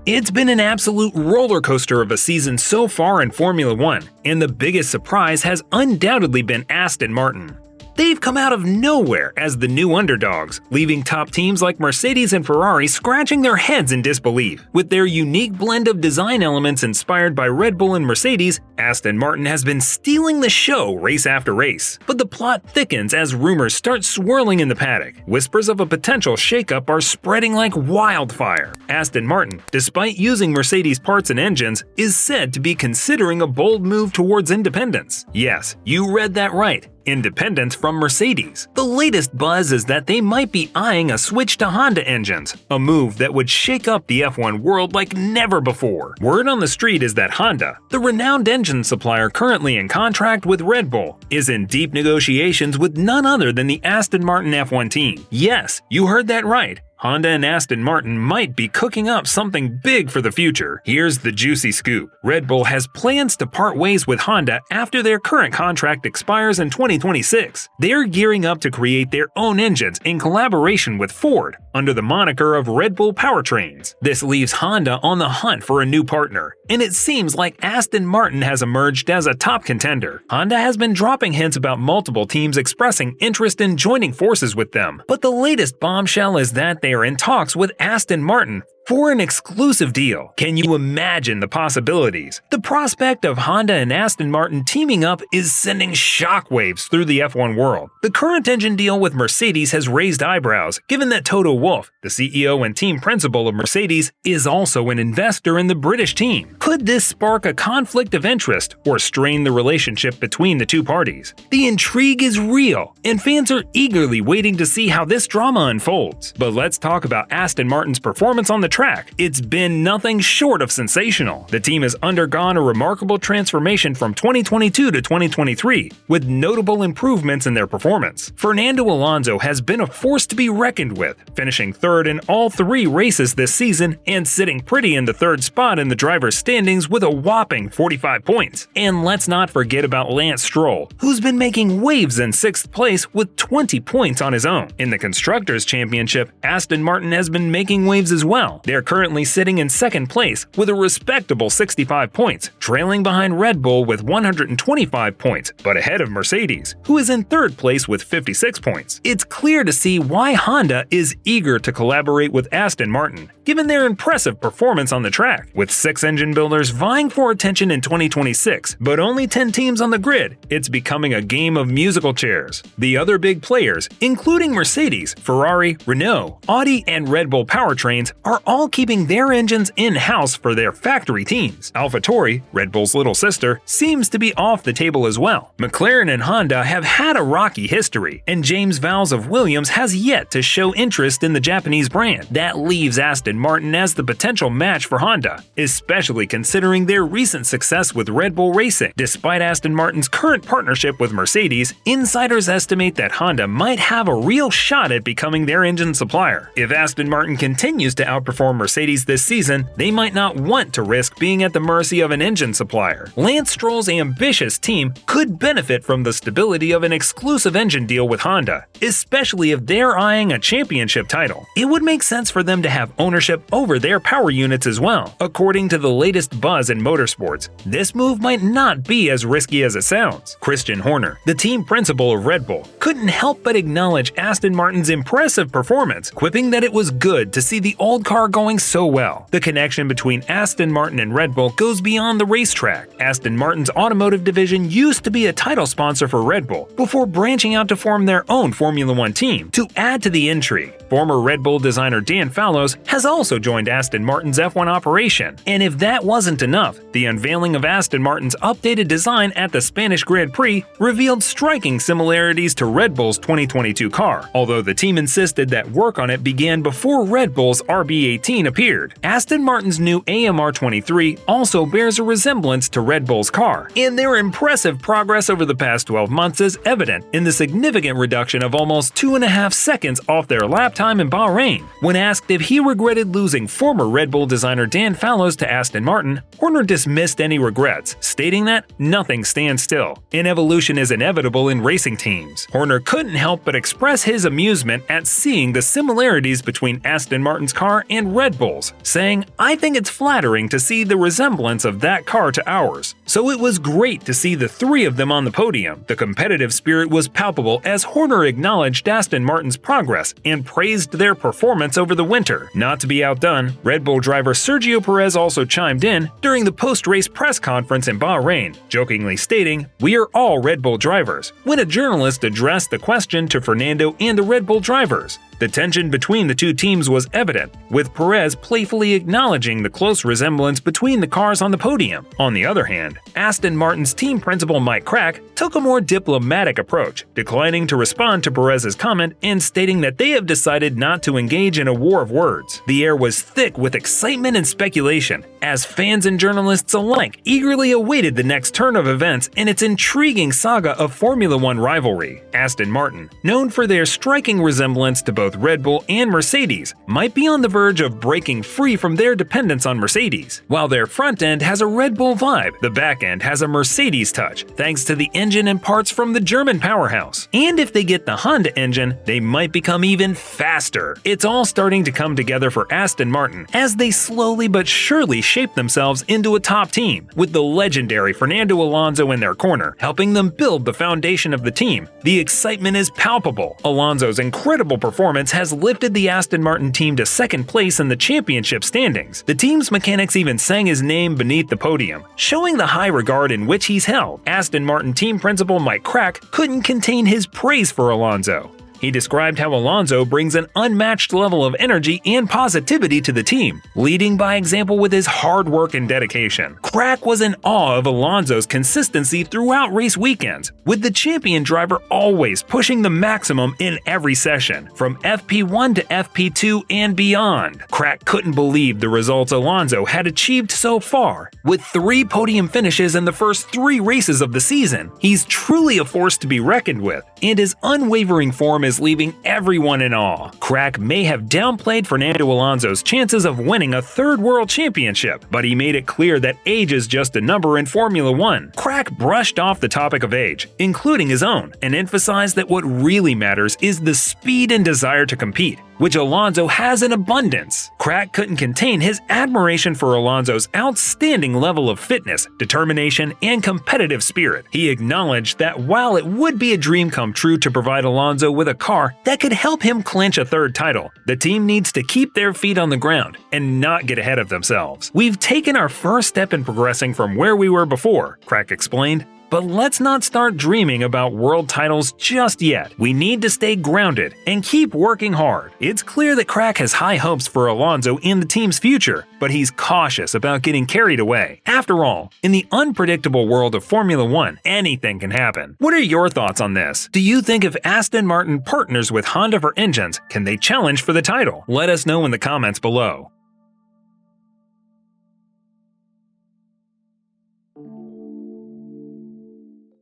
It's been an absolute roller coaster of a season so far in Formula One, and the biggest surprise has undoubtedly been Aston Martin. They've come out of nowhere as the new underdogs, leaving top teams like Mercedes and Ferrari scratching their heads in disbelief. With their unique blend of design elements inspired by Red Bull and Mercedes, Aston Martin has been stealing the show race after race. But the plot thickens as rumors start swirling in the paddock. Whispers of a potential shakeup are spreading like wildfire. Aston Martin, despite using Mercedes parts and engines, is said to be considering a bold move towards independence. Yes, you read that right. Independence from Mercedes. The latest buzz is that they might be eyeing a switch to Honda engines, a move that would shake up the F1 world like never before. Word on the street is that Honda, the renowned engine supplier currently in contract with Red Bull, is in deep negotiations with none other than the Aston Martin F1 team. Yes, you heard that right. Honda and Aston Martin might be cooking up something big for the future. Here's the juicy scoop. Red Bull has plans to part ways with Honda after their current contract expires in 2026. They're gearing up to create their own engines in collaboration with Ford under the moniker of Red Bull Powertrains. This leaves Honda on the hunt for a new partner, and it seems like Aston Martin has emerged as a top contender. Honda has been dropping hints about multiple teams expressing interest in joining forces with them, but the latest bombshell is that they are in talks with Aston Martin for an exclusive deal. Can you imagine the possibilities? The prospect of Honda and Aston Martin teaming up is sending shockwaves through the F1 world. The current engine deal with Mercedes has raised eyebrows, given that Toto Wolff, the CEO and team principal of Mercedes, is also an investor in the British team. Could this spark a conflict of interest or strain the relationship between the two parties? The intrigue is real, and fans are eagerly waiting to see how this drama unfolds. But let's talk about Aston Martin's performance on the track. It's been nothing short of sensational. The team has undergone a remarkable transformation from 2022 to 2023, with notable improvements in their performance. Fernando Alonso has been a force to be reckoned with, finishing third in all 3 races this season and sitting pretty in the 3rd spot in the driver's standings with a whopping 45 points. And let's not forget about Lance Stroll, who's been making waves in 6th place with 20 points on his own. In the Constructors' Championship, Aston Martin has been making waves as well. They're currently sitting in 2nd place with a respectable 65 points, trailing behind Red Bull with 125 points, but ahead of Mercedes, who is in 3rd place with 56 points. It's clear to see why Honda is eager to collaborate with Aston Martin, given their impressive performance on the track. With 6 engine builders vying for attention in 2026, but only 10 teams on the grid, it's becoming a game of musical chairs. The other big players, including Mercedes, Ferrari, Renault, Audi, and Red Bull Powertrains, are all keeping their engines in-house for their factory teams. AlphaTauri, Red Bull's little sister, seems to be off the table as well. McLaren and Honda have had a rocky history, and James Vowles of Williams has yet to show interest in the Japanese brand. That leaves Aston Martin as the potential match for Honda, especially considering their recent success with Red Bull Racing. Despite Aston Martin's current partnership with Mercedes, insiders estimate that Honda might have a real shot at becoming their engine supplier. If Aston Martin continues to outperform Mercedes this season, they might not want to risk being at the mercy of an engine supplier. Lance Stroll's ambitious team could benefit from the stability of an exclusive engine deal with Honda, especially if they're eyeing a championship title. It would make sense for them to have ownership over their power units as well. According to the latest buzz in motorsports, this move might not be as risky as it sounds. Christian Horner, the team principal of Red Bull, couldn't help but acknowledge Aston Martin's impressive performance, quipping that it was good to see the old car going so well. The connection between Aston Martin and Red Bull goes beyond the racetrack. Aston Martin's automotive division used to be a title sponsor for Red Bull before branching out to form their own Formula One team. To add to the intrigue, former Red Bull designer Dan Fallows has also joined Aston Martin's F1 operation. And if that wasn't enough, the unveiling of Aston Martin's updated design at the Spanish Grand Prix revealed striking similarities to Red Bull's 2022 car, although the team insisted that work on it began before Red Bull's RB18 appeared. Aston Martin's new AMR23 also bears a resemblance to Red Bull's car, and their impressive progress over the past 12 months is evident in the significant reduction of almost 2.5 seconds off their lap time in Bahrain. When asked if he regretted reported losing former Red Bull designer Dan Fallows to Aston Martin, Horner dismissed any regrets, stating that nothing stands still, and evolution is inevitable in racing teams. Horner couldn't help but express his amusement at seeing the similarities between Aston Martin's car and Red Bull's, saying, "I think it's flattering to see the resemblance of that car to ours." So it was great to see the three of them on the podium. The competitive spirit was palpable as Horner acknowledged Aston Martin's progress and praised their performance over the winter. Not to be outdone, Red Bull driver Sergio Perez also chimed in during the post-race press conference in Bahrain, jokingly stating, "We are all Red Bull drivers," when a journalist addressed the question to Fernando and the Red Bull drivers. The tension between the two teams was evident, with Perez playfully acknowledging the close resemblance between the cars on the podium. On the other hand, Aston Martin's team principal Mike Crack took a more diplomatic approach, declining to respond to Perez's comment and stating that they have decided not to engage in a war of words. The air was thick with excitement and speculation, as fans and journalists alike eagerly awaited the next turn of events in its intriguing saga of Formula One rivalry. Aston Martin, known for their striking resemblance to both Red Bull and Mercedes, might be on the verge of breaking free from their dependence on Mercedes. While their front end has a Red Bull vibe, the back end has a Mercedes touch, thanks to the engine and parts from the German powerhouse. And if they get the Honda engine, they might become even faster. It's all starting to come together for Aston Martin as they slowly but surely shape themselves into a top team, with the legendary Fernando Alonso in their corner, helping them build the foundation of the team. The excitement is palpable. Alonso's incredible performance has lifted the Aston Martin team to second place in the championship standings. The team's mechanics even sang his name beneath the podium, showing the high regard in which he's held. Aston Martin team principal Mike Crack couldn't contain his praise for Alonso. He described how Alonso brings an unmatched level of energy and positivity to the team, leading by example with his hard work and dedication. Crack was in awe of Alonso's consistency throughout race weekends, with the champion driver always pushing the maximum in every session, from FP1 to FP2 and beyond. Crack couldn't believe the results Alonso had achieved so far. With 3 podium finishes in the first 3 races of the season, he's truly a force to be reckoned with, and his unwavering form is leaving everyone in awe. Crack may have downplayed Fernando Alonso's chances of winning a 3rd world championship, but he made it clear that age is just a number in Formula One. Crack brushed off the topic of age, including his own, and emphasized that what really matters is the speed and desire to compete, which Alonso has in abundance. Crack couldn't contain his admiration for Alonso's outstanding level of fitness, determination, and competitive spirit. He acknowledged that while it would be a dream come true to provide Alonso with a car that could help him clinch a 3rd title, the team needs to keep their feet on the ground and not get ahead of themselves. "We've taken our first step in progressing from where we were before," Crack explained. "But let's not start dreaming about world titles just yet. We need to stay grounded and keep working hard." It's clear that Crack has high hopes for Alonso in the team's future, but he's cautious about getting carried away. After all, in the unpredictable world of Formula One, anything can happen. What are your thoughts on this? Do you think if Aston Martin partners with Honda for engines, can they challenge for the title? Let us know in the comments below.